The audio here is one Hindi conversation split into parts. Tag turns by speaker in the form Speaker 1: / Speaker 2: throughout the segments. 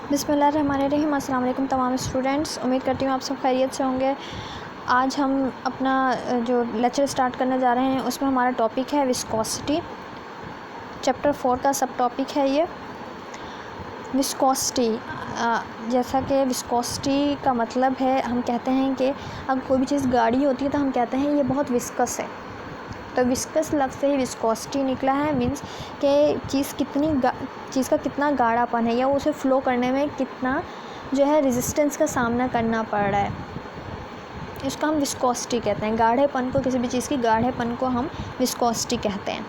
Speaker 1: बिस्मिल्लाहिर्रहमानिर्रहीम। अस्सलाम वालेकुम तमाम स्टूडेंट्स, उम्मीद करती हूँ आप सब खैरियत से होंगे। आज हम अपना जो लेक्चर स्टार्ट करने जा रहे हैं उसमें हमारा टॉपिक है विस्कोसिटी। चैप्टर 4 का सब टॉपिक है ये विस्कोसिटी। जैसा कि विस्कोसिटी का मतलब है, हम कहते हैं कि अगर कोई भी चीज़ गाढ़ी होती है तो हम कहते हैं ये बहुत विस्कस है। तो विस्कस लफ्ज़ से ही विस्कोसिटी निकला है। मीन्स कि चीज़ का कितना गाढ़ापन है या उसे फ़्लो करने में कितना जो है रेजिस्टेंस का सामना करना पड़ रहा है, इसको हम विस्कोसिटी कहते हैं। गाढ़ेपन को, किसी भी चीज़ की गाढ़ेपन को हम विस्कोसिटी कहते हैं।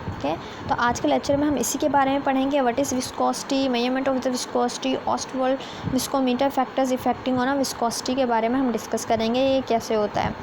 Speaker 1: ओके, तो आज के लेक्चर में हम इसी के बारे में पढ़ेंगे। What is viscosity, measurement of the viscosity, Ostwald viscometer, factors affecting on viscosity के बारे में हम डिस्कस करेंगे, ये कैसे होता है।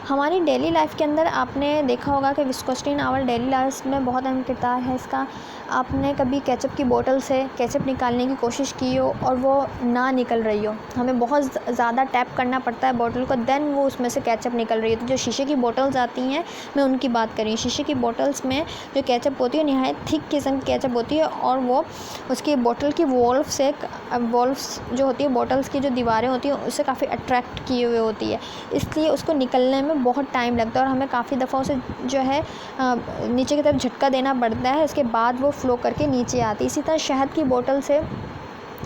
Speaker 1: हमारी डेली लाइफ के अंदर आपने देखा होगा कि viscosity in our daily life में बहुत अहम किरदार है इसका। आपने कभी केचप की बोतल से केचप निकालने की कोशिश की हो और वो ना निकल रही हो, हमें बहुत ज़्यादा टैप करना पड़ता है बोतल को, देन वो उसमें से केचप निकल रही है। तो जो शीशे की बोतल्स आती हैं, मैं उनकी बात कर रही हूँ। शीशे की बोतल्स में जो केचप होती है नहायत थिक किस्म की केचप होती है और वो उसकी बोतल की वॉल्व्स जो होती है, बोतल्स की जो दीवारें होती हैं उससे काफ़ी अट्रैक्ट किए हुए होती है, इसलिए उसको निकलने में बहुत टाइम लगता है और हमें काफ़ी दफ़ा उसे जो है नीचे की तरफ झटका देना पड़ता है, उसके बाद वो फ़्लो करके नीचे आती है। इसी तरह शहद की बोतल से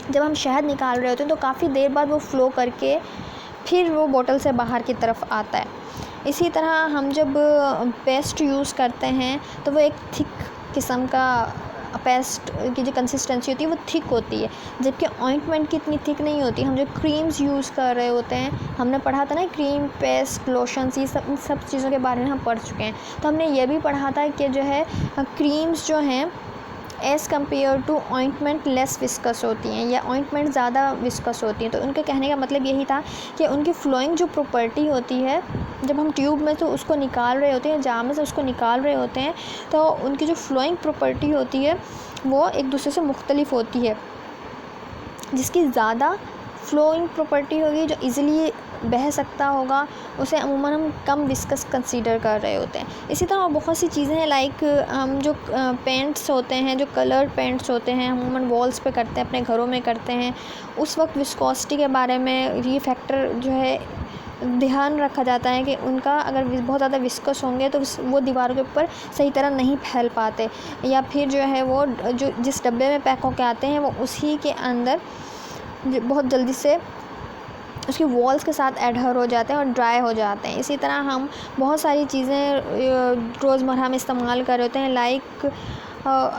Speaker 1: जब हम शहद निकाल रहे होते हैं तो काफ़ी देर बाद वो फ़्लो करके फिर वो बोतल से बाहर की तरफ आता है। इसी तरह हम जब पेस्ट यूज़ करते हैं तो वो एक थिक किस्म का पेस्ट की जो कंसिस्टेंसी होती है वो थिक होती है, जबकि ऑइंटमेंट की इतनी थिक नहीं होती। हम जो क्रीम्स यूज़ कर रहे होते हैं, हमने पढ़ा था ना, क्रीम, पेस्ट, लोशंस, ये सब चीज़ों के बारे में हम पढ़ चुके हैं। तो हमने ये भी पढ़ा था कि जो है क्रीम्स जो हैं as compare to ointment less viscous होती हैं या ऑइंटमेंट ज़्यादा विस्कस होती हैं। तो उनके कहने का मतलब यही था कि उनकी फ्लोइंग जो प्रॉपर्टी होती है, जब हम ट्यूब में से उसको निकाल रहे होते हैं, जार में से उसको निकाल रहे होते हैं, तो उनकी जो फ्लोइंग प्रॉपर्टी होती है वो एक दूसरे से मुख्तलिफ होती है। जिसकी ज़्यादा फ्लोइंग प्रॉपर्टी होगी, जो इजीली बह सकता होगा, उसे अमूमन हम कम विस्कस कंसीडर कर रहे होते हैं। इसी तरह बहुत सी चीज़ें हैं, लाइक हम जो पेंट्स होते हैं, जो कलर्ड पेंट्स होते हैं, अमूमन वॉल्स पे करते हैं, अपने घरों में करते हैं, उस वक्त विस्कोसिटी के बारे में ये फैक्टर जो है ध्यान रखा जाता है कि उनका अगर बहुत ज़्यादा विस्कस होंगे तो वो दीवारों के ऊपर सही तरह नहीं फैल पाते, या फिर जो है वो जो जिस डब्बे में पैक होकर आते हैं वो उसी के अंदर बहुत जल्दी से उसकी वॉल्स के साथ एडहर हो जाते हैं और ड्राई हो जाते हैं। इसी तरह हम बहुत सारी चीज़ें रोज़मर्रा में इस्तेमाल कर रहे होते हैं, लाइक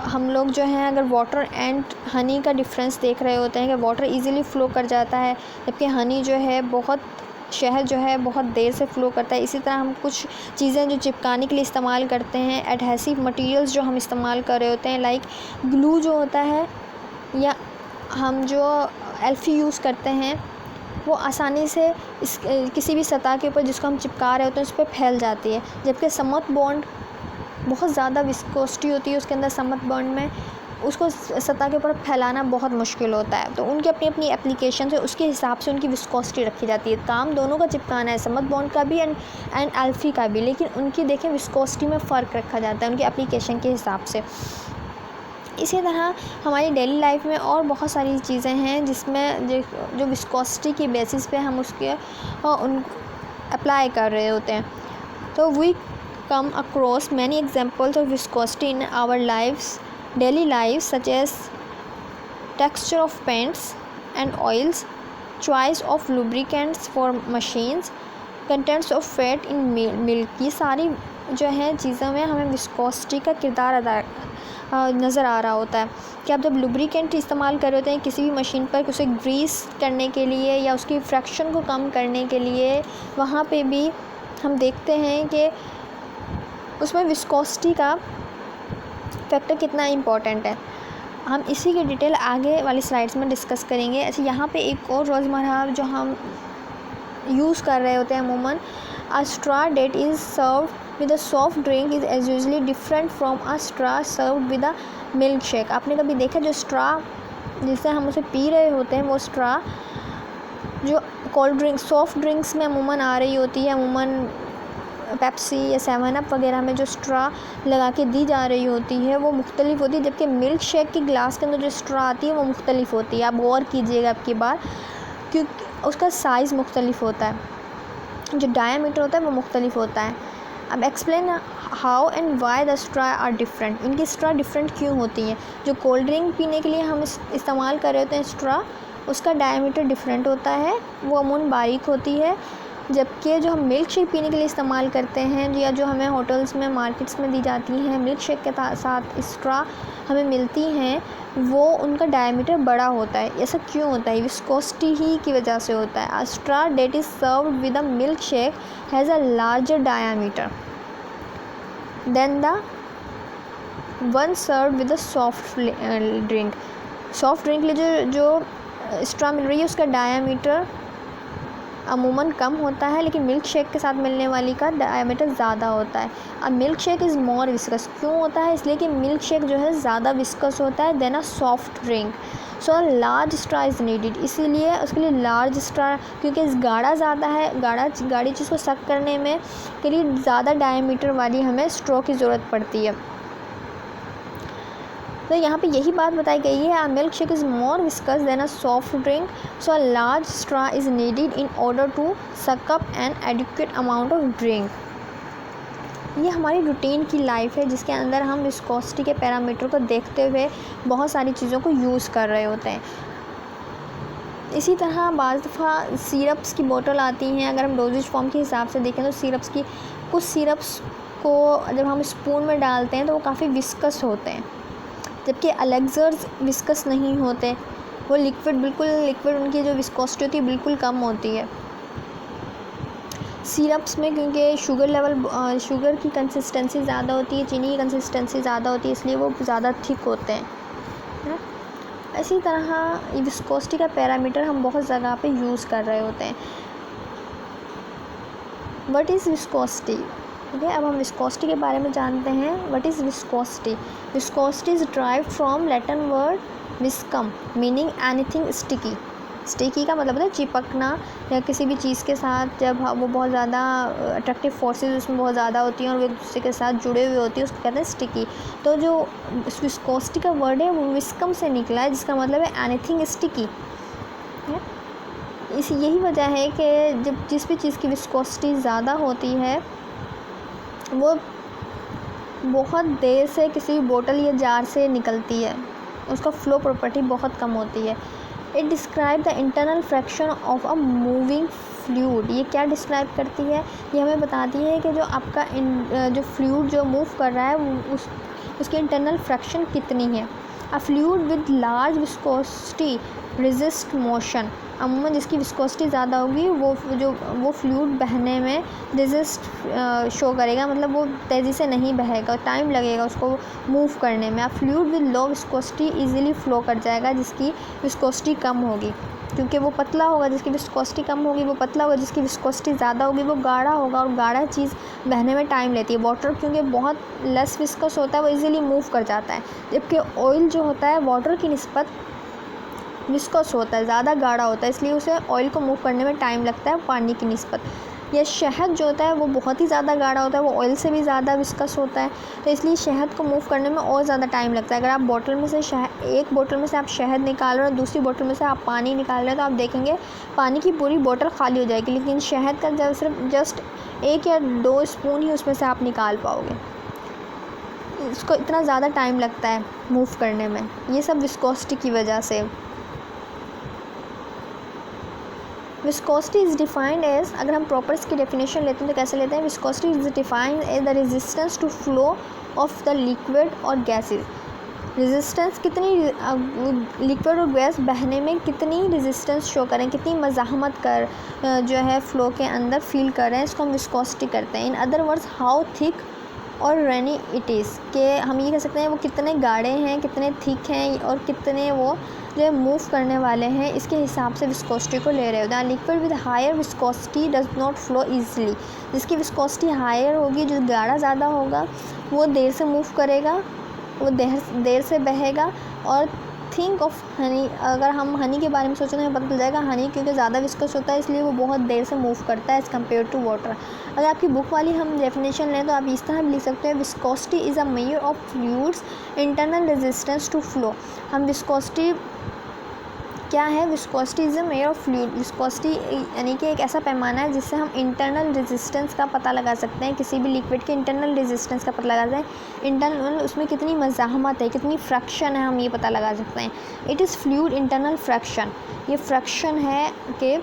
Speaker 1: हम लोग जो हैं अगर वाटर एंड हनी का डिफरेंस देख रहे होते हैं कि वाटर इजीली फ़्लो कर जाता है, जबकि हनी जो है शहद जो है बहुत देर से फ़्लो करता है। इसी तरह हम कुछ चीज़ें जो चिपकाने के लिए इस्तेमाल करते हैं, एडहेसिव मटेरियल्स जो हम इस्तेमाल कर रहे होते हैं, लाइक ग्लू जो होता है, या हम जो एल्फ़ी यूज़ करते हैं, वो आसानी से किसी भी सतह के ऊपर जिसको हम चिपका रहे होते हैं उस पर फैल जाती है, जबकि समथ बॉन्ड बहुत ज़्यादा विस्कोसिटी होती है उसके अंदर। समथ बॉन्ड में उसको सतह के ऊपर फैलाना बहुत मुश्किल होता है। तो उनकी अपनी अपनी एप्लीकेशन से उसके हिसाब से उनकी विस्कोसिटी रखी जाती है। काम दोनों का चिपकाना है, समथ बॉन्ड का भी एंड एल्फ़ी का भी, लेकिन उनकी देखें विस्कोसिटी में फ़र्क रखा जाता है उनकी एप्लीकेशन के हिसाब से। इसी तरह हमारी डेली लाइफ में और बहुत सारी चीज़ें हैं जिसमें जो विस्कोसिटी की बेसिस पे हम उसके उन अप्लाई कर रहे होते हैं। तो we come across many examples of viscosity in our lives daily life, such as texture of paints and oils, choice of lubricants for machines, contents of fat in milk. ये सारी जो है चीज़ों में हमें विस्कोसिटी का किरदार अदा नज़र आ रहा होता है कि आप जब लुब्रिकेंट इस्तेमाल कर रहे होते हैं किसी भी मशीन पर उसे ग्रीस करने के लिए या उसकी फ्रैक्शन को कम करने के लिए, वहाँ पे भी हम देखते हैं कि उसमें विस्कोसिटी का फैक्टर कितना इम्पॉर्टेंट है। हम इसी की डिटेल आगे वाली स्लाइड्स में डिस्कस करेंगे। अच्छा, यहाँ पे एक और रोज़मर्रा जो हम यूज़ कर रहे होते हैं अमूमन, a straw that is served with a soft drink is as usually different from a straw served with a milkshake। आपने कभी देखा जो स्ट्रा जिससे हम उसे पी रहे होते हैं, वो स्ट्रा जो कोल्ड ड्रिंक, सॉफ्ट ड्रिंक्स में अमूमन आ रही होती है, अमूमन पेप्सी या 7 अप वगैरह में जो स्ट्रॉ लगा के दी जा रही होती है वो मुख्तलिफ होती है, जबकि मिल्क शेक की ग्लास के अंदर जो स्ट्रॉ आती है वो मुख्तलिफ होती है। आप गौर कीजिएगा अब की बार, क्योंकि उसका साइज़ मुख्तलिफ होता है, जो डायामीटर होता है वो मुख्तलिफ होता है। अब explain how and why the straw are different. इनकी स्ट्रॉ डिफरेंट क्यों होती हैं। जो कोल्ड ड्रिंक पीने के लिए हम इस्तेमाल कर रहे होते हैं स्ट्रॉ, उसका डायामीटर डिफरेंट होता है, वो अमूमन बारीक होती है, जबकि जो हम मिल्क शेक पीने के लिए इस्तेमाल करते हैं या जो हमें होटल्स में मार्केट्स में दी जाती हैं मिल्क शेक के साथ स्ट्रॉ हमें मिलती हैं, वो उनका डायमीटर बड़ा होता है। ऐसा क्यों होता है? विस्कोसिटी ही की वजह से होता है। A straw that is served with a milk shake has a larger diameter than the one served with a soft drink. Soft drink के लिए जो स्ट्रॉ मिल रही है उसका डायमीटर अमूमन कम होता है, लेकिन मिल्क शेक के साथ मिलने वाली का डायमीटर ज़्यादा होता है। अब milk shake is more viscous. क्यों होता है? इसलिए कि मिल्क शेक जो है ज़्यादा विस्कस होता है then a soft drink. So large straw is needed. इसीलिए उसके लिए लार्ज स्ट्रॉ, क्योंकि गाढ़ा ज़्यादा है, गाढ़ी चीज़ को सक करने में के लिए ज़्यादा डायमीटर वाली हमें स्ट्रॉ की ज़रूरत पड़ती है। तो यहाँ पे यही बात बताई गई है, a milk shake is more viscous than a soft drink, so a large straw is needed in order to suck up an adequate amount of drink. ये हमारी रूटीन की लाइफ है जिसके अंदर हम विस्कोसिटी के पैरामीटर को देखते हुए बहुत सारी चीज़ों को यूज़ कर रहे होते हैं। इसी तरह बाज़ दफ़ा सिरप्स की बोतल आती हैं। अगर हम डोजेज फॉर्म के हिसाब से देखें तो कुछ सिरप्स को जब हम स्पून में डालते हैं तो वो काफ़ी विस्कस होते हैं, जबकि एलेक्सर्स विस्कस नहीं होते, वो बिल्कुल लिक्विड, उनकी जो विस्कोसिटी होती है बिल्कुल कम होती है। सिरप्स में क्योंकि शुगर की कंसिस्टेंसी ज़्यादा होती है, चीनी की कंसिस्टेंसी ज़्यादा होती है, इसलिए वो ज़्यादा थिक होते हैं। इसी तरह विस्कोसिटी का पैरामीटर हम बहुत जगह पे यूज़ कर रहे होते हैं। What is viscosity? ठीक है, अब हम विस्कोसिटी के बारे में जानते हैं। What is viscosity? Viscosity is derived from Latin word Viscum meaning anything sticky. Sticky का मतलब होता है चिपकना, या किसी भी चीज़ के साथ जब वो बहुत ज़्यादा अट्रैक्टिव फोर्सेस उसमें बहुत ज़्यादा होती हैं और वो एक दूसरे के साथ जुड़े हुए होती है, उसको कहते हैं स्टिकी। तो जो विस्कोसिटी का वर्ड है वो विस्कम से निकला है, जिसका मतलब है एनीथिंग स्टिकी। यही वजह है कि जब जिस भी चीज़ की विस्कोसिटी ज़्यादा होती है वो बहुत देर से किसी बोतल या जार से निकलती है, उसका फ्लो प्रॉपर्टी बहुत कम होती है। It describe the internal fraction of a moving fluid. ये क्या डिस्क्राइब करती है? ये हमें बताती है कि जो आपका जो फ्लूइड जो मूव कर रहा है उसकी इंटरनल फ्रैक्शन कितनी है। अ fluid with large viscosity resist motion. अमूमन जिसकी विस्कोसिटी ज़्यादा होगी वो फ्लूइड बहने में रेजिस्ट शो करेगा, मतलब वो तेज़ी से नहीं बहेगा, टाइम लगेगा उसको मूव करने में। Fluid with low viscosity easily flow कर जाएगा, जिसकी विस्कोसिटी कम होगी, क्योंकि वो पतला होगा। जिसकी विस्कोसिटी कम होगी वो पतला होगा, जिसकी विस्कोसिटी ज़्यादा होगी वो गाढ़ा होगा, और गाढ़ा चीज़ बहने में टाइम लेती है। वाटर क्योंकि बहुत लेस विस्कस होता है वो इजीली मूव कर जाता है, जबकि ऑयल जो होता है वाटर की निस्बत विस्कस होता है, ज़्यादा गाढ़ा होता है, इसलिए उसे ऑयल को मूव करने में टाइम लगता है पानी की निस्बत। या शहद जो होता है वो बहुत ही ज़्यादा गाढ़ा होता है, वो ऑयल से भी ज़्यादा विस्कस होता है, तो इसलिए शहद को मूव करने में और ज़्यादा टाइम लगता है। अगर आप बोतल में से एक बोतल में से आप शहद निकाल रहे हो और दूसरी बोतल में से आप पानी निकाल रहे हो तो आप देखेंगे पानी की पूरी बोतल खाली हो जाएगी, लेकिन शहद का सिर्फ जस्ट 1 या 2 स्पून ही उसमें से आप निकाल पाओगे। इसको इतना ज़्यादा टाइम लगता है मूव करने में, ये सब विस्कोसिटी की वजह से। विस्कोसिटी इज़ डिफाइंड एज, अगर हम प्रॉपर इसकी डेफिनेशन लेते हैं तो कैसे लेते हैं? Viscosity is defined as the resistance to flow of the liquid और गैसेज। रेजिस्टेंस कितनी लिक्विड और गैस बहने में कितनी रेजिस्टेंस शो करें, कितनी मज़ाहमत कर जो है फ़्लो के अंदर फील कर रहे हैं, इसको हम विस्कोसिटी करते हैं। In other words how thick और रनी इट इज़, के हम ये कह सकते हैं वो कितने गाढ़े हैं, कितने थिक हैं और कितने वो जो मूव करने वाले हैं, इसके हिसाब से विस्कोसिटी को ले रहे होते हैं। Liquid with higher viscosity does not flow easily. जिसकी विस्कोसिटी हायर होगी, जो गाढ़ा ज़्यादा होगा, वो देर से मूव करेगा, वो देर से बहेगा, और थिंक ऑफ हनी, अगर हम हनी के बारे में सोचें तो हमें पता चल जाएगा हनी क्योंकि ज़्यादा विस्कस होता है इसलिए वो बहुत देर से मूव करता है एज़ कम्पेयर टू वाटर। अगर आपकी बुक वाली हम डेफिनेशन लें तो आप इस तरह भी लिख सकते हैं, viscosity is a measure of fluids internal resistance to flow. हम विस्कोसिटी क्या है, viscosity is a measure of fluid, viscosity यानी कि एक ऐसा पैमाना है जिससे हम इंटरनल रेजिस्टेंस का पता लगा सकते हैं, किसी भी लिक्विड के इंटरनल रेजिस्टेंस का पता लगा सकते हैं, इंटरनल उसमें कितनी मज़ाहमत है, कितनी फ्रैक्शन है, हम ये पता लगा सकते हैं। It is fluid internal fraction, ये फ्रैक्शन है कि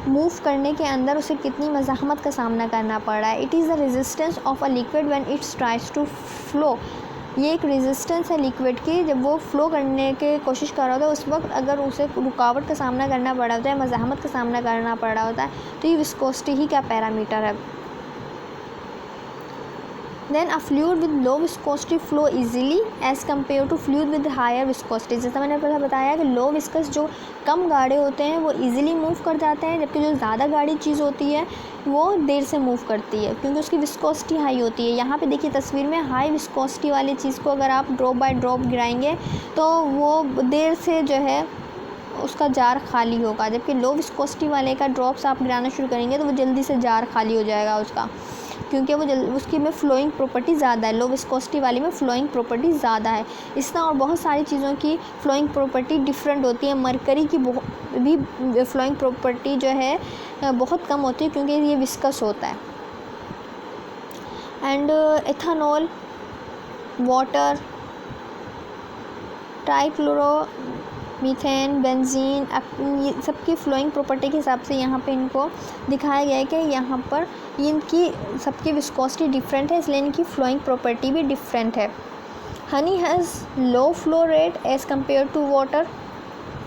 Speaker 1: मूव करने के अंदर उसे कितनी मज़ाहमत का सामना करना पड़ रहा है। It is the resistance of a liquid when its tries to flow, ये एक रेजिस्टेंस है लिक्विड की, जब वो फ़्लो करने की कोशिश कर रहा होता है उस वक्त अगर उसे रुकावट का सामना करना पड़ रहा होता है, मज़ाहमत का सामना करना पड़ रहा होता है, तो ये विस्कोसिटी ही क्या पैरामीटर है। Then a fluid with low viscosity flow easily as compare to fluid with higher viscosity. जैसा मैंने पहले बताया कि लो विस्कस जो कम गाढ़े होते हैं वो इजीली मूव कर जाते हैं, जबकि जो ज़्यादा गाढ़ी चीज़ होती है वो देर से मूव करती है क्योंकि उसकी विस्कोसिटी हाई होती है। यहाँ पे देखिए तस्वीर में हाई विस्कोसिटी वाली चीज़ को अगर आप ड्रॉप बाय ड्रॉप गिराएंगे तो वो देर से जो है उसका जार खाली होगा, जबकि लो विस्कोसिटी वाले का ड्रॉप्स आप गिराना शुरू करेंगे तो वो जल्दी से जार खाली हो जाएगा उसका, क्योंकि वो उसकी में फ़्लोइंग प्रॉपर्टी ज़्यादा है, लो विस्कोसिटी वाली में फ़्लोइंग प्रॉपर्टी ज़्यादा है। इस तरह और बहुत सारी चीज़ों की फ़्लोइंग प्रॉपर्टी डिफरेंट होती है। मरकरी की भी फ़्लोइंग प्रॉपर्टी जो है बहुत कम होती है क्योंकि ये विस्कस होता है। And ethanol, water, trichloro methane, benzene, ये सबकी फ़्लोइंग प्रॉपर्टी के हिसाब से यहाँ पे इनको दिखाया गया है कि यहाँ पर इनकी सबकी विस्कोसिटी डिफरेंट है, इसलिए इनकी फ़्लोइंग प्रॉपर्टी भी डिफरेंट है। Honey has low flow rate as compare to water,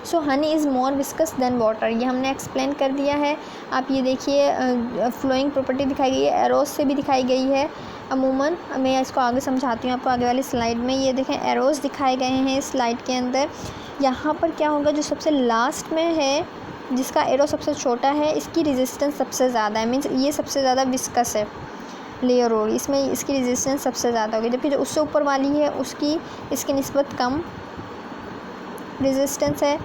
Speaker 1: so honey is more viscous than water, ये हमने एक्सप्लेन कर दिया है। आप ये देखिए फ़्लोइंग प्रॉपर्टी दिखाई गई है, एरोस से भी दिखाई गई है। अमूमन मैं इसको आगे समझाती हूँ आपको आगे वाली स्लाइड में। ये देखें एरोस दिखाए गए हैं इस स्लाइड के अंदर। यहाँ पर क्या होगा, जो सबसे लास्ट में है जिसका एरो सबसे छोटा है इसकी रेजिस्टेंस सबसे ज़्यादा है, मीन्स ये सबसे ज़्यादा विस्कस है लेयर होगी, इसमें इसकी रेजिस्टेंस सबसे ज़्यादा होगी, जबकि जो उससे ऊपर वाली है उसकी इसकी निस्बत कम रेजिस्टेंस है।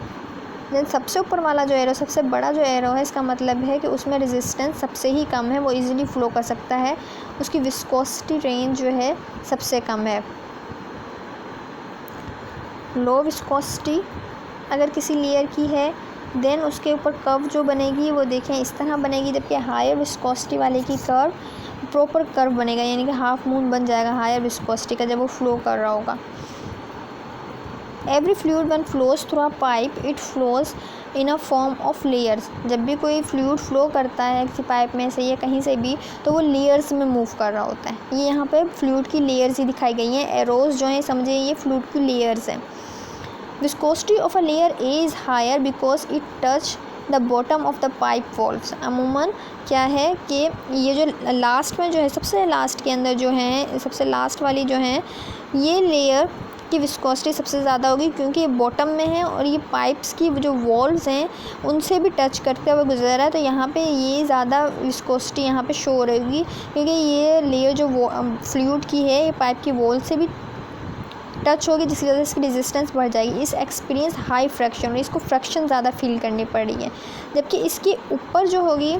Speaker 1: देन सबसे ऊपर वाला जो एरो, सबसे बड़ा जो एरो है, इसका मतलब है कि उसमें रेजिस्टेंस सबसे ही कम है, वो इजीली फ़्लो कर सकता है, उसकी विस्कोसिटी रेंज जो है सबसे कम है। लो विस्कोसिटी अगर किसी लेयर की है देन उसके ऊपर कर्व जो बनेगी वो देखें इस तरह बनेगी, जबकि हायर विस्कोसिटी वाले की कर्व प्रॉपर कर्व बनेगा, यानी कि हाफ मून बन जाएगा हायर विस्कोसिटी का जब वो फ्लो कर रहा होगा। Every fluid one flows through a pipe it flows in a form of layers, जब भी कोई फ्लूइड फ्लो करता है किसी पाइप में से या कहीं से भी तो वो लेयर्स में मूव कर रहा होता है। ये यहाँ पे फ्लूइड की लेयर्स ही दिखाई गई हैं, एरोज जो हैं समझिए ये फ्लूइड की लेयर्स हैं। Viscosity of a layer A is higher because it touch the bottom of the pipe valves. अमूमन क्या है कि ये जो लास्ट में जो है सबसे लास्ट के अंदर जो है सबसे लास्ट वाली जो है ये लेयर की विस्कोसिटी सबसे ज़्यादा होगी क्योंकि ये बॉटम में है और ये पाइप्स की जो वॉल्स हैं उनसे भी टच करते हुए गुजर रहा है, तो यहाँ पे ये ज़्यादा विस्कोसिटी यहाँ पे शो रहेगी क्योंकि ये लेयर जो फ्लूइड की है ये पाइप की वॉल से भी टच होगी, जिसकी वजह से इसकी रेजिस्टेंस बढ़ जाएगी। इस एक्सपीरियंस हाई फ्रैक्शन, इसको फ्रैक्शन ज़्यादा फील करनी पड़ रही है, जबकि इसके ऊपर जो होगी,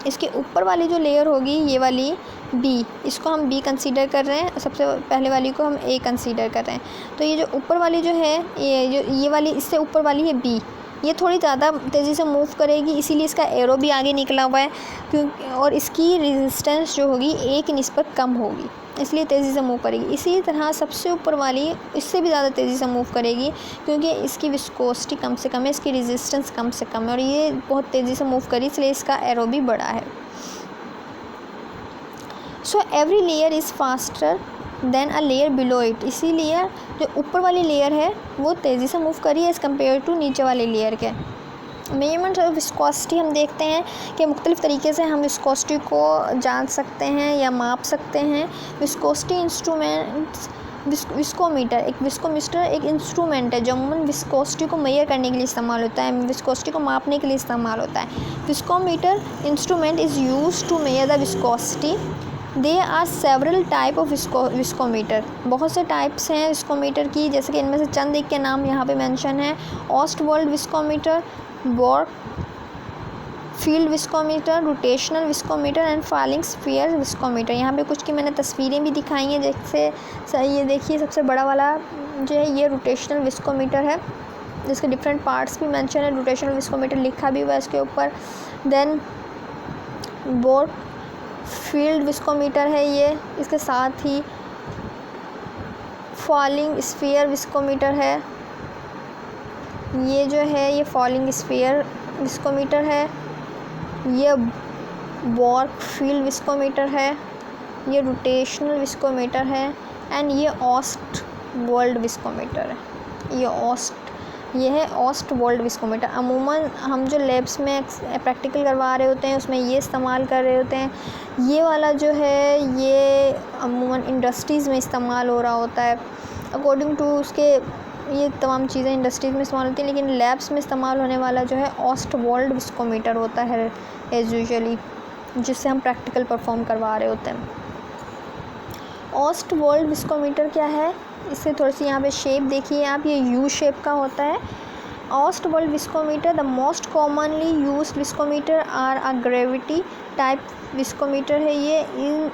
Speaker 1: इसके ऊपर वाली जो लेयर होगी ये वाली बी, इसको हम बी कंसीडर कर रहे हैं, सबसे पहले वाली को हम ए कंसीडर कर रहे हैं। तो ये जो ऊपर वाली जो है ये वाली इससे ऊपर वाली है बी, ये थोड़ी ज़्यादा तेज़ी से मूव करेगी, इसीलिए इसका एरो भी आगे निकला हुआ है क्योंकि और इसकी रेजिस्टेंस जो होगी ए की निस्बत कम होगी, इसलिए तेज़ी से मूव करेगी। इसी तरह सबसे ऊपर वाली इससे भी ज़्यादा तेज़ी से मूव करेगी क्योंकि इसकी विस्कोसिटी कम से कम है, इसकी रेजिस्टेंस कम से कम है और ये बहुत तेज़ी से मूव करी, इसलिए इसका एरो भी बड़ा है। So every layer is faster than a layer below it, इसीलिए जो ऊपर वाली लेयर है वो तेज़ी से मूव करी है एज़ कम्पेयर टू नीचे वाली लेयर के। मेजरमेंट ऑफ विस्कोसिटी हम देखते हैं कि मुख्तलिफ़ तरीके से हम विस्कोसिटी को जान सकते हैं या माप सकते हैं। विस्कोसिटी इंस्ट्रूमेंट्स, विस्कोमीटर, एक विस्कोमीटर एक इंस्ट्रूमेंट है जो अमूमन विस्कोसिटी को मेजर करने के लिए इस्तेमाल होता है, विस्कोसिटी को मापने के लिए इस्तेमाल होता है। Viscometer instrument is used to measure the viscosity they are several type of viscometer, बहुत से टाइप्स हैं विस्कोमीटर की, जैसे कि इनमें से चंद एक के नाम यहाँ पे मेंशन है। Ostwald viscometer, Brookfield viscometer, rotational viscometer and falling sphere viscometer. यहाँ पे कुछ की मैंने तस्वीरें भी दिखाई हैं, जैसे ये देखिए सबसे बड़ा वाला जो है ये रोटेशनल विस्कोमीटर है, जिसके डिफरेंट पार्ट्स भी मेंशन है, रोटेशनल विस्कोमीटर लिखा भी हुआ है इसके ऊपर। देन बोर्ड फील्ड विस्कोमीटर है ये, इसके साथ ही फॉलिंग स्फीयर विस्कोमीटर है, ये जो है ये फॉलिंग स्फीयर विस्कोमीटर है, ये बॉर्ग फील्ड विस्कोमीटर है, ये रोटेशनल विस्कोमीटर है एंड ये ऑस्टवॉल्ड विस्कोमीटर है। ये है ऑस्टवॉल्ड विस्कोमीटर। अमूमन हम जो लैब्स में प्रैक्टिकल करवा रहे होते हैं उसमें ये इस्तेमाल कर रहे होते हैं। ये वाला जो है ये अमूमन इंडस्ट्रीज़ में इस्तेमाल हो रहा होता है। अकॉर्डिंग टू उसके ये तमाम चीज़ें इंडस्ट्रीज़ में इस्तेमाल होती हैं, लेकिन लैब्स में इस्तेमाल होने वाला जो है ऑस्टवॉल्ड विस्कोमीटर होता है एज यूजुअली, जिससे हम प्रैक्टिकल परफॉर्म करवा रहे होते हैं। ऑस्टवॉल्ड विस्कोमीटर क्या है, इससे थोड़ी सी यहाँ पे शेप देखिए आप, ये यू शेप का होता है। Ostwald viscometer the most commonly used viscometer or a gravity type viscometer है ये,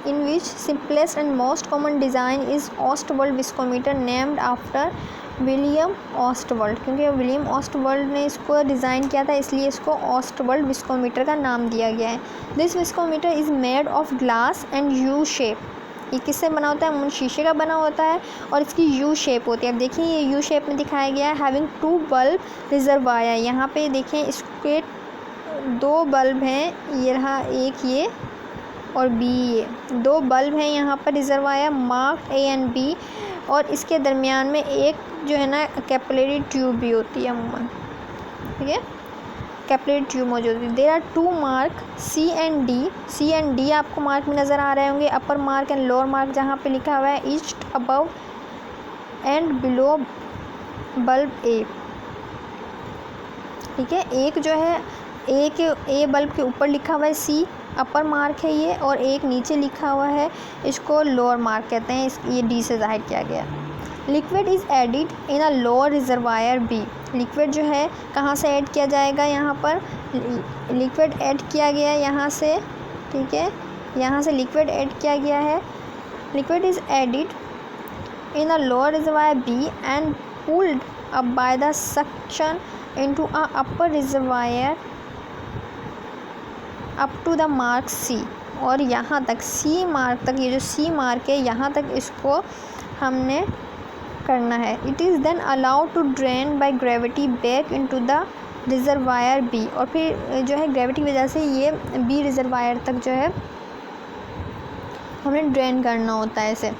Speaker 1: in which simplest and most common design is Ostwald viscometer named after William Ostwald, क्योंकि विलियम ऑस्टवॉल्ड ने इसको डिज़ाइन किया था इसलिए इसको ऑस्टवॉल्ड विस्कोमीटर का नाम दिया गया है। This viscometer is made of glass and U shape, ये किससे बना होता है, शीशे का बना होता है और इसकी यू शेप होती है। अब देखिए ये यू शेप में दिखाया गया है, हैविंग 2 बल्ब रिजर्वायर, यहाँ पे देखें इसके 2 बल्ब हैं, ये रहा एक ये और बी, ये 2 बल्ब हैं यहाँ पर reservoir marked A and B, और इसके दरमियान में एक जो है ना कैपिलरी ट्यूब भी होती है अमूमन, ठीक है, कैपिलरी ट्यूब मौजूद है। There are 2 mark C and D आपको मार्क में नज़र आ रहे होंगे, upper mark and lower mark जहाँ पे लिखा हुआ है etched above and below bulb A, ठीक है। एक जो है ए बल्ब के ऊपर लिखा हुआ है सी, अपर मार्क है ये, और एक नीचे लिखा हुआ है, इसको लोअर मार्क कहते हैं, ये डी से जाहिर किया गया। Liquid is added in a lower reservoir B, liquid जो है कहाँ से ऐड किया जाएगा, यहाँ पर लिक्विड ऐड किया गया यहाँ से, ठीक है, यहाँ से लिक्विड ऐड किया गया है। Liquid is added in a lower reservoir B and pulled up by the suction into a upper reservoir up to the mark C, और यहाँ तक सी मार्क तक, ये जो सी मार्क है यहाँ तक इसको हमने करना है। It is then allowed to drain by gravity back into the reservoir B, और फिर जो है ग्रेविटी की वजह से ये बी रिजर्वायर तक जो है हमें ड्रेन करना होता है इसे।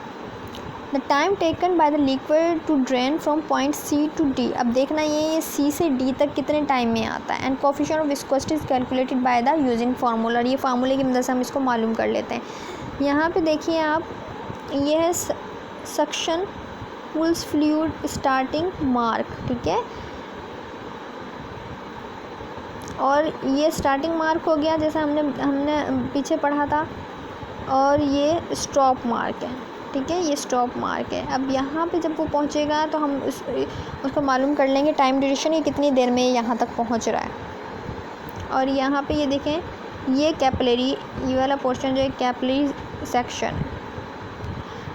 Speaker 1: The time taken by the liquid to drain from point C to D, अब देखना ये सी से डी तक कितने टाइम में आता है। And coefficient of viscosity is calculated by the using formula, ये फार्मूले की मदद से हम इसको मालूम कर लेते हैं। यहाँ पे देखिए आप, ये है suction pulls fluid starting mark, ठीक है, और ये स्टार्टिंग मार्क हो गया जैसा हमने पीछे पढ़ा था, और ये स्टॉप मार्क है, ठीक है, ये स्टॉप मार्क है। अब यहाँ पे जब वो पहुँचेगा तो हम उसको मालूम कर लेंगे टाइम ड्यूरेशन, ये कितनी देर में यहाँ तक पहुँच रहा है। और यहाँ पे ये देखें, ये कैपिलरी, ये वाला पोर्शन जो है कैपिलरी सेक्शन है,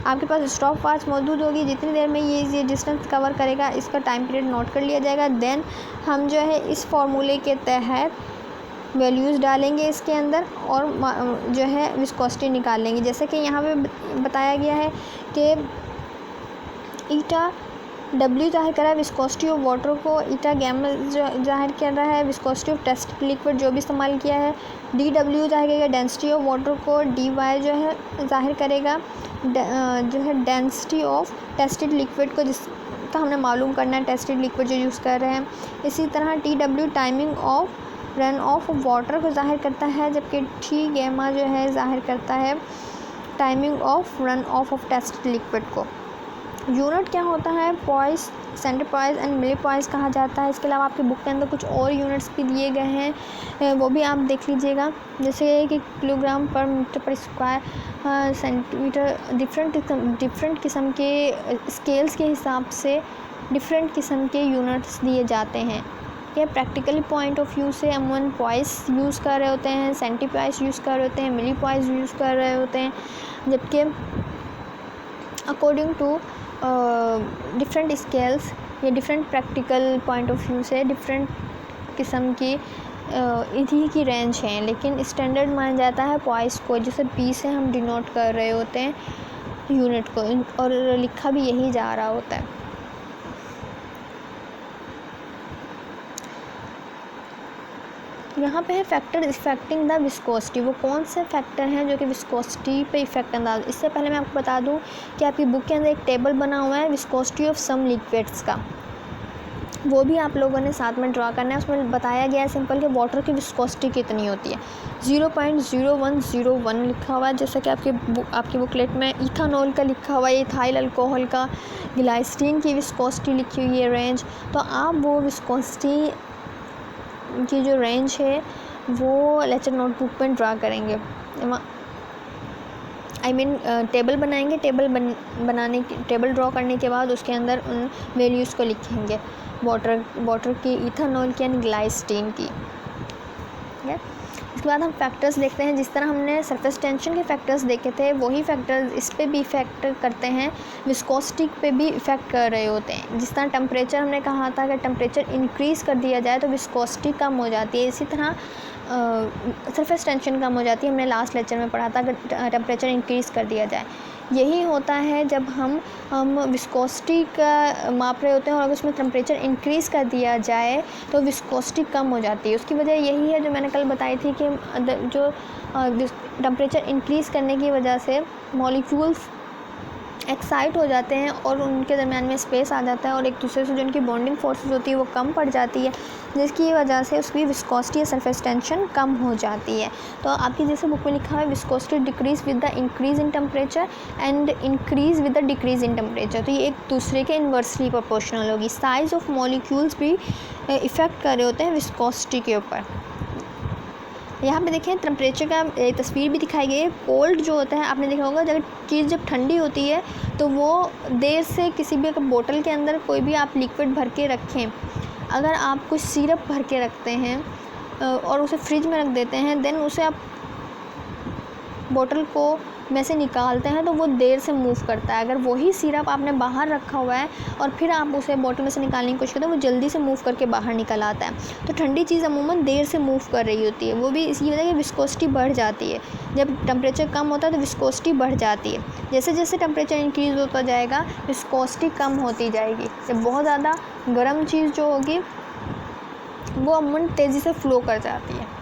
Speaker 1: आपके पास स्टॉप वॉच मौजूद होगी, जितनी देर में ये डिस्टेंस कवर करेगा इसका टाइम पीरियड नोट कर लिया जाएगा। देन हम जो है इस फॉर्मूले के तहत वैल्यूज़ डालेंगे इसके अंदर और जो है विस्कोसिटी निकाल लेंगे। जैसे कि यहाँ पे बताया गया है कि ईटा डब्ल्यू जाहिर कर रहा है विस्कोसिटी ऑफ वाटर को, ईटा गैमा जो जाहिर कर रहा है विस्कोसिटी ऑफ टेस्ट लिक्विड जो भी इस्तेमाल किया है, डी डब्ल्यू जाहिर करेगा डेंसिटी ऑफ वाटर को, डी वाई जो है जाहिर करेगा जो है डेंसिटी ऑफ टेस्टेड लिक्विड को, जिसका हमने मालूम करना है टेस्टेड लिक्विड जो यूज़ कर रहे हैं। इसी तरह T W timing of run of water को जाहिर करता है, जबकि टी गैमा जो है जाहिर करता है timing of run of tested liquid को। यूनिट क्या होता है, poise, centipoise and millipoise कहा जाता है। इसके अलावा आपकी बुक के अंदर कुछ और यूनिट्स भी दिए गए हैं, वो भी आप देख लीजिएगा, जैसे कि किलोग्राम पर मीटर पर स्क्वायर सेंटीमीटर। डिफरेंट किस्म के स्केल्स के हिसाब से डिफरेंट किस्म के यूनिट्स दिए जाते हैं। क्या प्रैक्टिकली पॉइंट ऑफ व्यू से हम पॉइस यूज़ कर रहे होते हैं, सेंटी पॉइस यूज़ कर रहे होते हैं, मिली पॉइस यूज़ कर रहे होते हैं, जबकि अकॉर्डिंग टू डिफरेंट स्केल्स या different practical point of view से डिफरेंट किस्म की इन्हीं की रेंज है, लेकिन स्टैंडर्ड माना जाता है पॉइस को, जिसे पी से हम डिनोट कर रहे होते हैं यूनिट को, और लिखा भी यही जा रहा होता है। यहाँ पे है फैक्टर इफेक्टिंग द विस्कोसिटी। वो कौन से फैक्टर हैं जो कि विस्कोसिटी पे इफेक्ट अंदाज। इससे पहले मैं आपको बता दूँ कि आपकी बुक के अंदर एक टेबल बना हुआ है विस्कोसिटी ऑफ सम लिक्विड्स का, वो भी आप लोगों ने साथ में ड्रा करना है। उसमें बताया गया है सिंपल कि वाटर की विस्कोसिटी कितनी होती है, 0.0101 लिखा हुआ है। जैसे कि आपकी बुकलेट में इथानॉल का लिखा हुआ है, इथाइल अल्कोहल का, ग्लाइसरीन की विस्कोसिटी लिखी हुई है रेंज। तो आप वो विस्कोसिटी की जो रेंज है वो लेक्चर नोटबुक में ड्रा करेंगे, टेबल बनाएंगे। टेबल ड्रॉ करने के बाद उसके अंदर उन वैल्यूज़ को लिखेंगे, वाटर की, इथानॉल की एंड ग्लाइसरीन की। ठीक है, इसके बाद हम फैक्टर्स देखते हैं। जिस तरह हमने सरफेस टेंशन के फैक्टर्स देखे थे, वही फैक्टर्स इस पे भी इफ़ेक्ट करते हैं, विस्कोसिटी पे भी इफ़ेक्ट कर रहे होते हैं। जिस तरह टेम्परेचर हमने कहा था कि टेम्परेचर इंक्रीज़ कर दिया जाए तो विस्कोसिटी कम हो जाती है, इसी तरह सरफेस टेंशन कम हो जाती है। हमने लास्ट लेक्चर में पढ़ा था कि टेम्परेचर इंक्रीज़ कर दिया जाए। यही होता है जब हम विस्कोसिटी का माप रहे होते हैं और अगर उसमें टेम्परेचर इंक्रीज़ कर दिया जाए तो विस्कोसिटी कम हो जाती है। उसकी वजह यही है जो मैंने कल बताई थी कि जो टेम्परेचर इंक्रीज़ करने की वजह से मॉलिक्यूल्स एक्साइट हो जाते हैं और उनके दरमियान में स्पेस आ जाता है और एक दूसरे से जो उनकी बॉन्डिंग फोर्सेस होती है वो कम पड़ जाती है, जिसकी वजह से उसकी विस्कोसिटी या सरफेस टेंशन कम हो जाती है। तो आपकी जैसे बुक में लिखा है viscosity decrease with the increase in temperature and increase with the decrease in temperature. तो ये एक दूसरे के इन्वर्सली प्रोपोर्शनल होगी। साइज़ ऑफ मॉलिक्यूल्स भी इफ़ेक्ट कर रहे होते हैं विस्कोसिटी के ऊपर। यहाँ पे देखें टेम्परेचर का तस्वीर भी दिखाई गई है। कोल्ड जो होता है, आपने देखा होगा जब चीज़ जब ठंडी होती है तो वो देर से किसी भी बोतल के अंदर कोई भी आप लिक्विड भर के रखें, अगर आप कुछ सिरप भर के रखते हैं और उसे फ्रिज में रख देते हैं, देन उसे आप बोतल को में से निकालते हैं तो वो देर से मूव करता है। अगर वही सिरप आपने बाहर रखा हुआ है और फिर आप उसे बोतल में से निकालने की कोशिश करते हैं, वो जल्दी से मूव करके बाहर निकल आता है। तो ठंडी चीज़ अमूमन देर से मूव कर रही होती है, वो भी इसी वजह से विस्कोसिटी बढ़ जाती है। जब टेम्परेचर कम होता है तो विस्कोसिटी बढ़ जाती है। जैसे जैसे टेम्परेचर इंक्रीज़ होता जाएगा विस्कोसिटी कम होती जाएगी। जब बहुत ज़्यादा गर्म चीज़ जो होगी वो अमूमन तेज़ी से फ़्लो कर जाती है।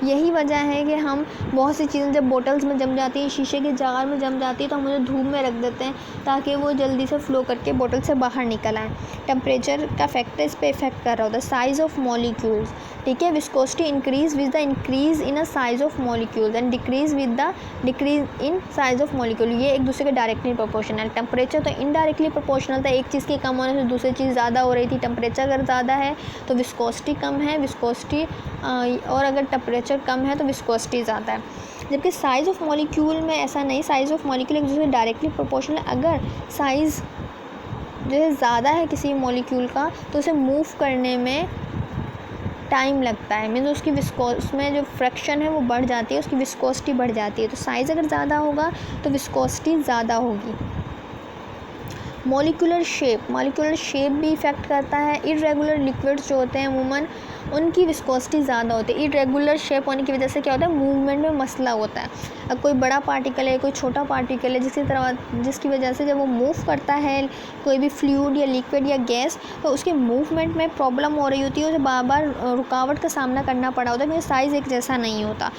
Speaker 1: यही वजह है कि हम बहुत सी चीज़ें जब बोतल्स में जम जाती हैं, शीशे के जार में जम जाती है, तो हम उसे धूप में रख देते हैं ताकि वो जल्दी से फ़्लो करके बोतल से बाहर निकल आए। टेम्परेचर का फैक्टर इस पर इफेक्ट कर रहा होता है। साइज़ ऑफ मॉलिक्यूल्स, ठीक है, viscosity increase with the increase in a size of molecules and decrease with the decrease in size of molecule. ये एक दूसरे के डायरेक्टली प्रोपोर्शनल। टेम्परेचर तो इनडायरेक्टली प्रोपोर्शनल था, एक चीज़ के कम होने से दूसरी चीज़ ज़्यादा हो रही थी। टेम्परेचर अगर ज़्यादा है तो विस्कोसिटी कम है, विस्कोसिटी और अगर टेम्परेचर कम है तो विस्कोसिटी ज़्यादा है। जबकि साइज़ ऑफ मॉलिक्यूल में ऐसा नहीं, साइज़ ऑफ मॉलिक्यूल एक दूसरे डायरेक्टली प्रोपोर्शनल। अगर साइज़ जो है ज़्यादा है किसी मॉलिक्यूल का तो उसे मूव करने में टाइम लगता है, मीन्स उसकी उसमें जो फ्रैक्शन है वो बढ़ जाती है, उसकी विस्कोसिटी बढ़ जाती है। तो साइज़ अगर ज़्यादा होगा तो विस्कोसिटी ज़्यादा होगी। मॉलिक्यूलर शेप भी इफ़ेक्ट करता है। इरेगुलर लिक्विड्स जो होते हैं अमूमन उनकी विस्कोसिटी ज़्यादा होती है। इरेगुलर शेप होने की वजह से क्या होता है, मूवमेंट में मसला होता है। अब कोई बड़ा पार्टिकल है, कोई छोटा पार्टिकल है, जिसकी वजह से जब वो मूव करता है कोई भी फ्लूइड या लिक्विड या गैस, तो उसके मूवमेंट में प्रॉब्लम हो रही होती है, उसे बार बार रुकावट का सामना करना पड़ा होता है क्योंकि साइज़ एक जैसा नहीं होता।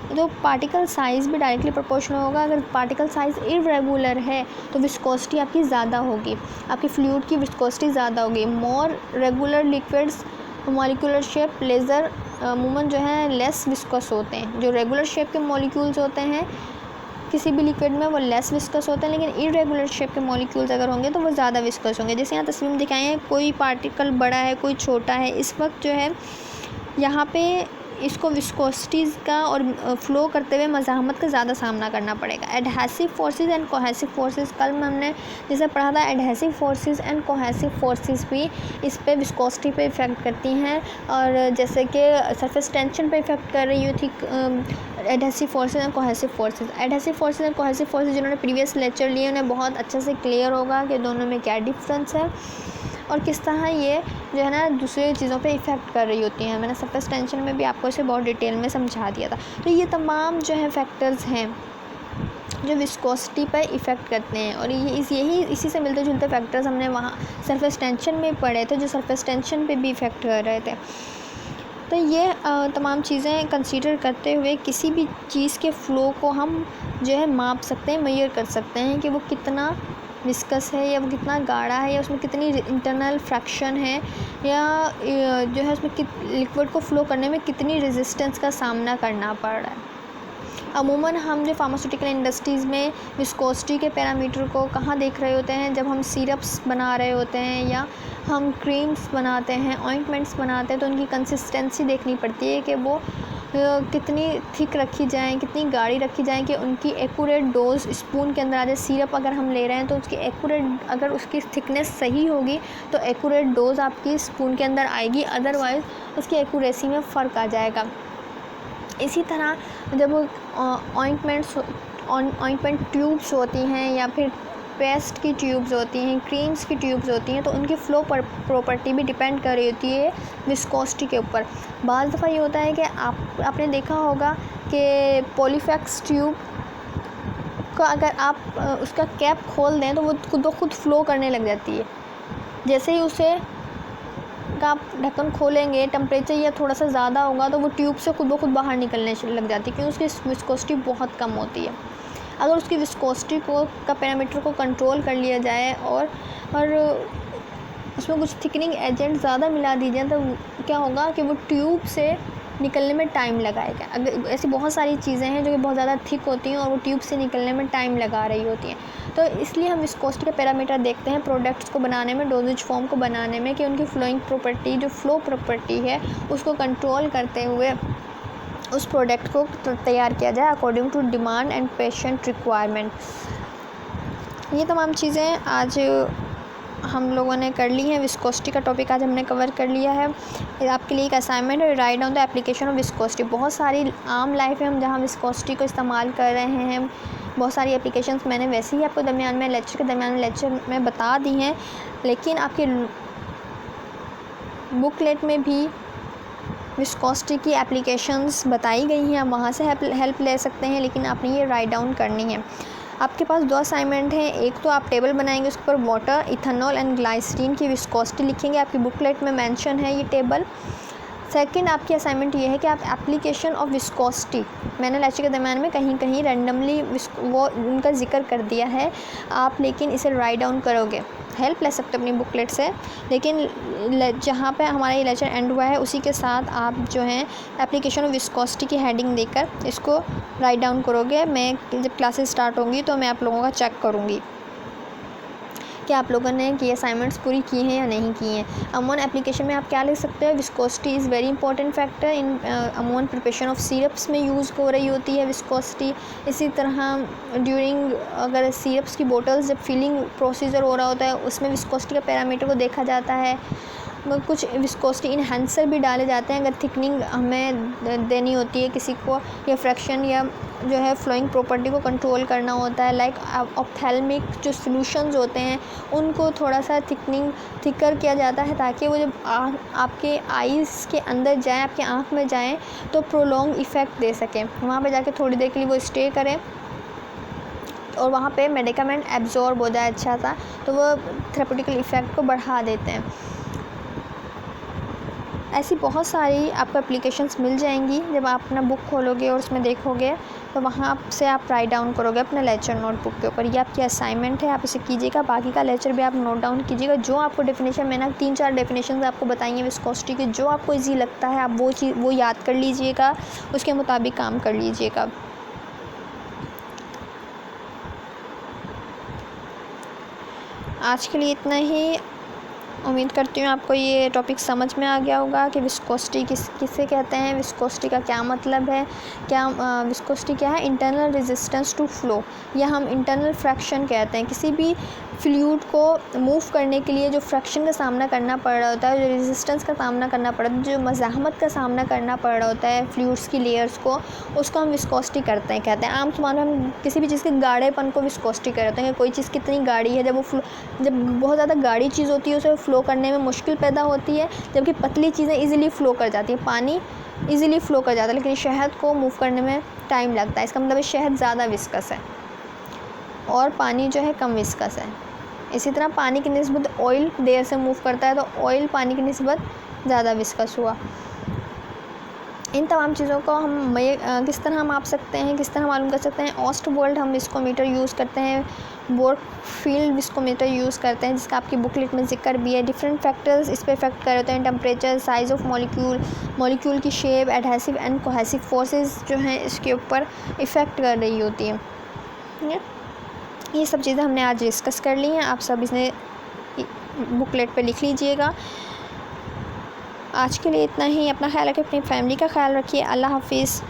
Speaker 1: तो पार्टिकल साइज़ भी डायरेक्टली प्रोपोर्शनल होगा। अगर पार्टिकल साइज़ इरेगुलर है तो विस्कोसिटी आपकी ज़्यादा होगी, आपकी फ्लूइड की विस्कोसिटी ज़्यादा होगी। मोर रेगुलर लिक्विड्स मॉलिक्यूलर शेप अमूमन जो है लेस विस्कस होते हैं। जो रेगुलर शेप के मॉलिक्यूल्स होते हैं किसी भी लिक्विड में वो लेस विस्कस होते हैं, लेकिन इरेगुलर शेप के मॉलिक्यूल्स अगर होंगे तो वो ज़्यादा विस्कस होंगे। जैसे यहाँ तस्वीर में दिखाए हैं, कोई पार्टिकल बड़ा है, कोई छोटा है। इस वक्त जो है यहाँ पे इसको विस्कोसिटीज़ का और फ्लो करते हुए मज़ाहमत का ज़्यादा सामना करना पड़ेगा। Adhesive forces and cohesive forces, कल में हमने जैसे पढ़ा था, adhesive forces and cohesive forces भी इस पे विस्कोसिटी पे इफ़ेक्ट करती हैं। और जैसे कि सरफेस टेंशन पे इफ़ेक्ट कर रही थी adhesive forces and cohesive forces. Adhesive forces and cohesive forces जिन्होंने प्रीवियस लेक्चर लिए उन्हें बहुत अच्छे से क्लियर होगा कि दोनों में क्या डिफरेंस है और किस तरह ये जो है ना दूसरी चीज़ों पे इफ़ेक्ट कर रही होती हैं। मैंने सरफेस टेंशन में भी आपको इसे बहुत डिटेल में समझा दिया था। तो ये तमाम जो है फैक्टर्स हैं जो विस्कोसिटी पर इफ़ेक्ट करते हैं, और ये इसी से मिलते जुलते फैक्टर्स हमने वहाँ सरफेस टेंशन में पढ़े थे, जो सरफेस टेंशन पे भी इफ़ेक्ट कर रहे थे। तो ये तमाम चीज़ें कंसीडर करते हुए किसी भी चीज़ के फ़्लो को हम जो है माप सकते हैं, मेजर कर सकते हैं कि वो कितना विस्कस है या वो कितना गाढ़ा है, या उसमें कितनी इंटरनल फ्रैक्शन है, या जो है उसमें लिक्विड को फ़्लो करने में कितनी रेजिस्टेंस का सामना करना पड़ रहा है। अमूमन हम जो फार्मास्यूटिकल इंडस्ट्रीज़ में विस्कोसिटी के पैरामीटर को कहाँ देख रहे होते हैं, जब हम सिरप्स बना रहे होते हैं या हम क्रीम्स बनाते हैं, ऑइंटमेंट्स बनाते हैं, तो उनकी कंसिस्टेंसी देखनी पड़ती है कि वो कितनी थिक रखी जाए, कितनी गाढ़ी रखी जाए कि उनकी एक्यूरेट डोज स्पून के अंदर आ जाए। सिरप अगर हम ले रहे हैं तो उसकी एक्यूरेट, अगर उसकी थिकनेस सही होगी तो एक्यूरेट डोज आपकी स्पून के अंदर आएगी, अदरवाइज़ उसकी एक्यूरेसी में फ़र्क आ जाएगा। इसी तरह जब ऑइंटमेंट ट्यूब्स होती हैं या फिर पेस्ट की ट्यूब्स होती हैं, क्रीम्स की ट्यूब्स होती हैं, तो उनकी फ़्लो प्रॉपर्टी भी डिपेंड कर रही होती है विस्कोसिटी के ऊपर। बाज़ दफ़ा ये होता है कि आपने देखा होगा कि पॉलीफैक्स ट्यूब का अगर आप उसका कैप खोल दें तो वो खुद ब खुद फ़्लो करने लग जाती है। जैसे ही उसे का आप ढक्कन खोलेंगे, टेम्परेचर या थोड़ा सा ज़्यादा होगा तो वो ट्यूब से खुद ब खुद बाहर निकलने लग जाती है, क्योंकि उसकी विस्कोसिटी बहुत कम होती है। अगर उसकी विस्कोसिटी का पैरामीटर को कंट्रोल कर लिया जाए और उसमें कुछ थिकनिंग एजेंट ज़्यादा मिला दी जाए, तो क्या होगा कि वो ट्यूब से निकलने में टाइम लगाएगा। अगर ऐसी बहुत सारी चीज़ें हैं जो कि बहुत ज़्यादा थिक होती हैं और वो ट्यूब से निकलने में टाइम लगा रही होती हैं, तो इसलिए हम विस्कोसिटी का पैरामीटर देखते हैं प्रोडक्ट्स को बनाने में, डोजेज फॉर्म को बनाने में, कि उनकी फ्लोइंग प्रॉपर्टी, जो फ़्लो प्रॉपर्टी है उसको कंट्रोल करते हुए उस प्रोडक्ट को तैयार किया जाए according to demand and patient requirement. ये तमाम चीज़ें आज हम लोगों ने कर ली हैं। विस्कोसिटी का टॉपिक आज हमने कवर कर लिया है। आपके लिए एक असाइनमेंट है, write down the application of viscosity. बहुत सारी आम लाइफ में हम जहाँ विस्कोसिटी को इस्तेमाल कर रहे हैं, बहुत सारी एप्लीकेशंस मैंने वैसे ही आपको लेक्चर के दरमियान लेक्चर में बता दी हैं, लेकिन आपकी बुकलेट में भी विस्कोसिटी की एप्लीकेशंस बताई गई हैं, आप वहाँ से हेल्प ले सकते हैं, लेकिन आपने ये राइट डाउन करनी है। आपके पास 2 असाइनमेंट हैं। एक तो आप टेबल बनाएंगे, उसके ऊपर वाटर, इथेनॉल एंड ग्लाइसरीन की विस्कोसिटी लिखेंगे, आपकी बुकलेट में मेंशन है ये टेबल। सेकंड आपकी असाइनमेंट ये है कि आप एप्लीकेशन ऑफ विस्कोसिटी, मैंने लेक्चर के दरम्यान में कहीं कहीं रैंडमली वो उनका जिक्र कर दिया है, आप लेकिन इसे राइट डाउन करोगे, हेल्प ले सकते हो अपनी बुकलेट से, लेकिन जहाँ पे हमारा ये लेक्चर एंड हुआ है उसी के साथ आप जो है एप्लीकेशन ऑफ विस्कोसिटी की हेडिंग देकर इसको राइट डाउन करोगे। मैं जब क्लासेस स्टार्ट होंगी तो मैं आप लोगों का चेक करूँगी कि आप लोगों ने ये असाइनमेंट्स पूरी की हैं या नहीं की हैं। अमोन एप्लीकेशन में आप क्या लिख सकते हो, viscosity is very important factor in among preparation of syrups में यूज़ हो रही होती है विस्कोसिटी। इसी तरह ड्यूरिंग अगर सिरप्स की बोटल्स जब फिलिंग प्रोसीजर हो रहा होता है उसमें विस्कोसिटी का पैरामीटर को देखा जाता है। कुछ विस्कोसिटी इन्हांसर भी डाले जाते हैं अगर थिकनिंग हमें देनी होती है किसी को, या फ्रैक्शन या जो है फ्लोइंग प्रॉपर्टी को कंट्रोल करना होता है। लाइक ऑप्थेल्मिक जो सॉल्यूशंस होते हैं उनको थोड़ा सा थिकर किया जाता है ताकि वो जब आपके आईज़ के अंदर जाए, आपके आँख में जाएँ तो प्रोलॉन्ग इफ़ेक्ट दे सकें, वहाँ पे जाके थोड़ी देर के लिए वो स्टे करें और वहाँ पे मेडिकामेंट एब्जॉर्ब हो जाए अच्छा सा, तो वो थेरेप्यूटिकल इफ़ेक्ट को बढ़ा देते हैं। ऐसी बहुत सारी आपको एप्लीकेशंस मिल जाएंगी जब आप अपना बुक खोलोगे और उसमें देखोगे, तो वहाँ से आप राइट डाउन करोगे अपने लेक्चर नोटबुक के ऊपर। ये आपकी असाइनमेंट है, आप इसे कीजिएगा, बाकी का लेक्चर भी आप नोट डाउन कीजिएगा। जो आपको डेफिनेशन, मैंने 3-4 डेफिनेशन आपको बताई हैं विस्कोसिटी की, जो आपको ईजी लगता है आप वो याद कर लीजिएगा, उसके मुताबिक काम कर लीजिएगा। आज के लिए इतना ही। उम्मीद करती हूँ आपको ये टॉपिक समझ में आ गया होगा कि विस्कोसिटी किसे कहते हैं, विस्कोसिटी का क्या मतलब है, क्या विस्कोसिटी क्या है, इंटरनल रेजिस्टेंस टू फ्लो, या हम इंटरनल फ्रैक्शन कहते हैं। किसी भी फ्लूइड को मूव करने के लिए जो फ्रैक्शन का सामना करना पड़ रहा होता है, जो रेजिस्टेंस का सामना करना पड़ रहा है, जो मज़ाहमत का सामना करना पड़ रहा होता है फ्लूइड्स की लेयर्स को, उसको हम विस्कोसिटी कहते हैं। आम तौर पर हम किसी भी चीज़ के गाढ़ेपन को विस्कोसिटी कहते हैं। कोई चीज़ कितनी गाढ़ी है, जब बहुत ज़्यादा गाढ़ी चीज़ होती है उसे फ़्लो करने में मुश्किल पैदा होती है, जबकि पतली चीज़ें ईज़िली फ़्लो कर जाती है। पानी ईज़िली फ़्लो कर जाता है, लेकिन शहद को मूव करने में टाइम लगता है। इसका मतलब है शहद ज़्यादा विस्कस है और पानी जो है कम विस्कस है। इसी तरह पानी की निस्बत ऑयल देर से मूव करता है, तो ऑयल पानी की निस्बत ज़्यादा विस्कस हुआ। इन तमाम चीज़ों को हम किस तरह माप सकते हैं, किस तरह मालूम कर सकते हैं। ऑस्टवोल्ट हम विस्कोमीटर यूज़ करते हैं, बोरफील्ड विस्कोमीटर यूज़ करते हैं, जिसका आपकी बुकलेट में जिक्र भी है। डिफरेंट फैक्टर्स इस पर इफेक्ट कर होते हैं, टेम्परेचर, साइज़ ऑफ मॉलिक्यूल की shape, adhesive and cohesive forces जो हैं इसके ऊपर इफ़ेक्ट कर रही होती हैं। ठीक है, ये सब चीज़ें हमने आज डिस्कस कर ली हैं। आप सब इसने बुकलेट पे लिख लीजिएगा। आज के लिए इतना ही। अपना ख्याल रखिए, अपनी फैमिली का ख्याल रखिए। अल्लाह हाफिज़।